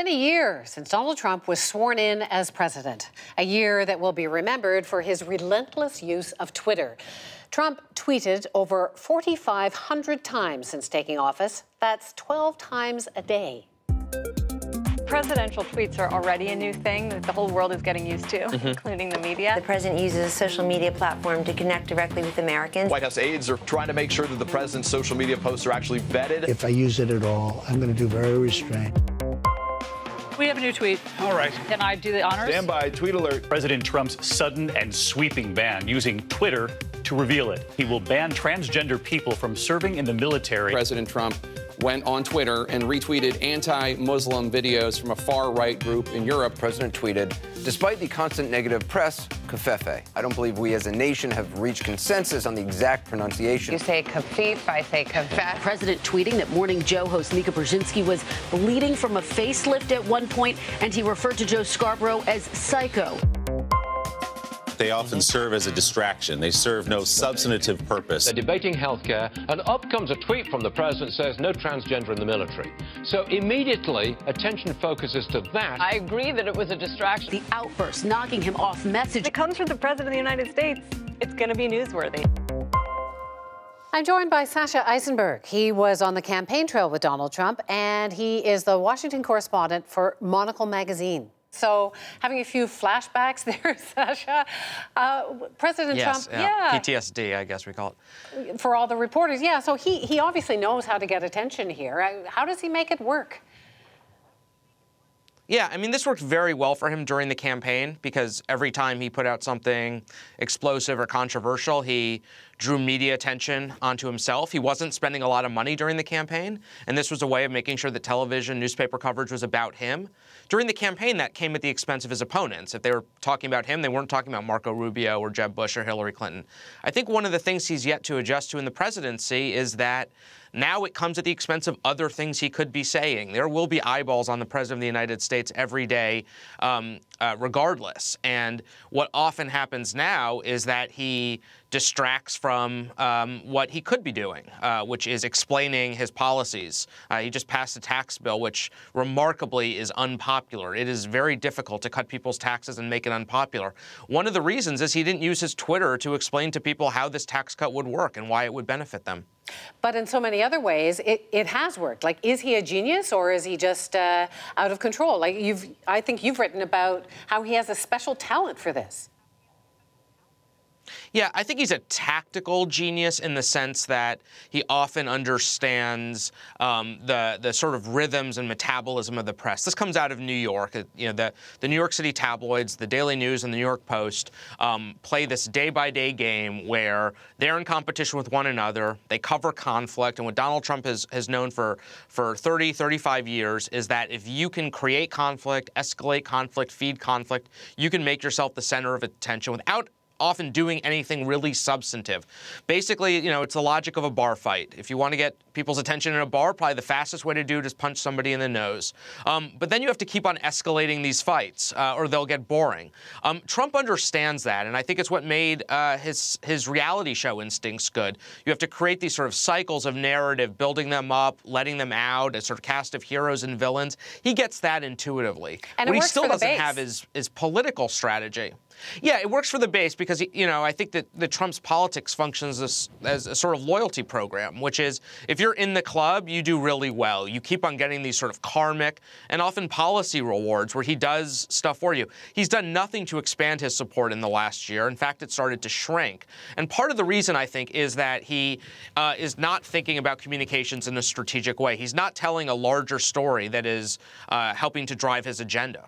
been a year since Donald Trump was sworn in as president, a year that will be remembered for his relentless use of Twitter. Trump tweeted over 4,500 times since taking office. That's 12 times a day. Presidential tweets are already a new thing that the whole world is getting used to, including the media. The president uses a social media platform to connect directly with Americans. White House aides are trying to make sure that the president's social media posts are actually vetted. If I use it at all, I'm going to do very restrained. We have a new tweet. All right. Can I do the honors? Stand by. Tweet alert. President Trump's sudden and sweeping ban using Twitter to reveal it. He will ban transgender people from serving in the military. President Trump went on Twitter and retweeted anti-Muslim videos from a far-right group in Europe. President tweeted, despite the constant negative press, kafefe. I don't believe we as a nation have reached consensus on the exact pronunciation. You say kafif, I say kafef. President tweeting that Morning Joe host Mika Brzezinski was bleeding from a facelift at one point, and he referred to Joe Scarborough as psycho. They often serve as a distraction. They serve no substantive purpose. They're debating healthcare, and up comes a tweet from the president that says no transgender in the military. So immediately, attention focuses to that. I agree that it was a distraction. The outburst knocking him off message. It comes from the president of the United States. It's going to be newsworthy. I'm joined by Sasha Eisenberg. He was on the campaign trail with Donald Trump, and he is the Washington correspondent for Monocle magazine. So, having a few flashbacks there, Sasha. President Trump, PTSD, I guess we call it. For all the reporters, yeah. So he obviously knows how to get attention here. How does he make it work? Yeah, I mean, this worked very well for him during the campaign because every time he put out something explosive or controversial, he drew media attention onto himself. He wasn't spending a lot of money during the campaign, and this was a way of making sure that television, newspaper coverage was about him. During the campaign, that came at the expense of his opponents. If they were talking about him, they weren't talking about Marco Rubio or Jeb Bush or Hillary Clinton. I think one of the things he's yet to adjust to in the presidency is that now it comes at the expense of other things he could be saying. There will be eyeballs on the president of the United States every day, regardless. And what often happens now is that he distracts from what he could be doing, which is explaining his policies. He just passed a tax bill, which remarkably is unpopular. It is very difficult to cut people's taxes and make it unpopular. One of the reasons is he didn't use his Twitter to explain to people how this tax cut would work and why it would benefit them. But in so many other ways, it has worked. Like, is he a genius or is he just out of control? Like, I think you've written about how he has a special talent for this. Yeah, I think he's a tactical genius in the sense that he often understands the sort of rhythms and metabolism of the press. This comes out of New York. You know, the New York City tabloids, the Daily News and the New York Post play this day-by-day game where they're in competition with one another. They cover conflict. And what Donald Trump has known for 30, 35 years is that if you can create conflict, escalate conflict, feed conflict, you can make yourself the center of attention without often doing anything really substantive. Basically, you know, it's the logic of a bar fight. If you want to get people's attention in a bar, probably the fastest way to do it is punch somebody in the nose. But then you have to keep on escalating these fights, or they'll get boring. Trump understands that, and I think it's what made his reality show instincts good. You have to create these sort of cycles of narrative, building them up, letting them out, a sort of cast of heroes and villains. He gets that intuitively. And what he still doesn't have is political strategy. Yeah, it works for the base because, you know, I think that Trump's politics functions as a sort of loyalty program, which is if you're in the club, you do really well. You keep on getting these sort of karmic and often policy rewards where he does stuff for you. He's done nothing to expand his support in the last year. In fact, it started to shrink. And part of the reason, I think, is that he is not thinking about communications in a strategic way. He's not telling a larger story that is helping to drive his agenda.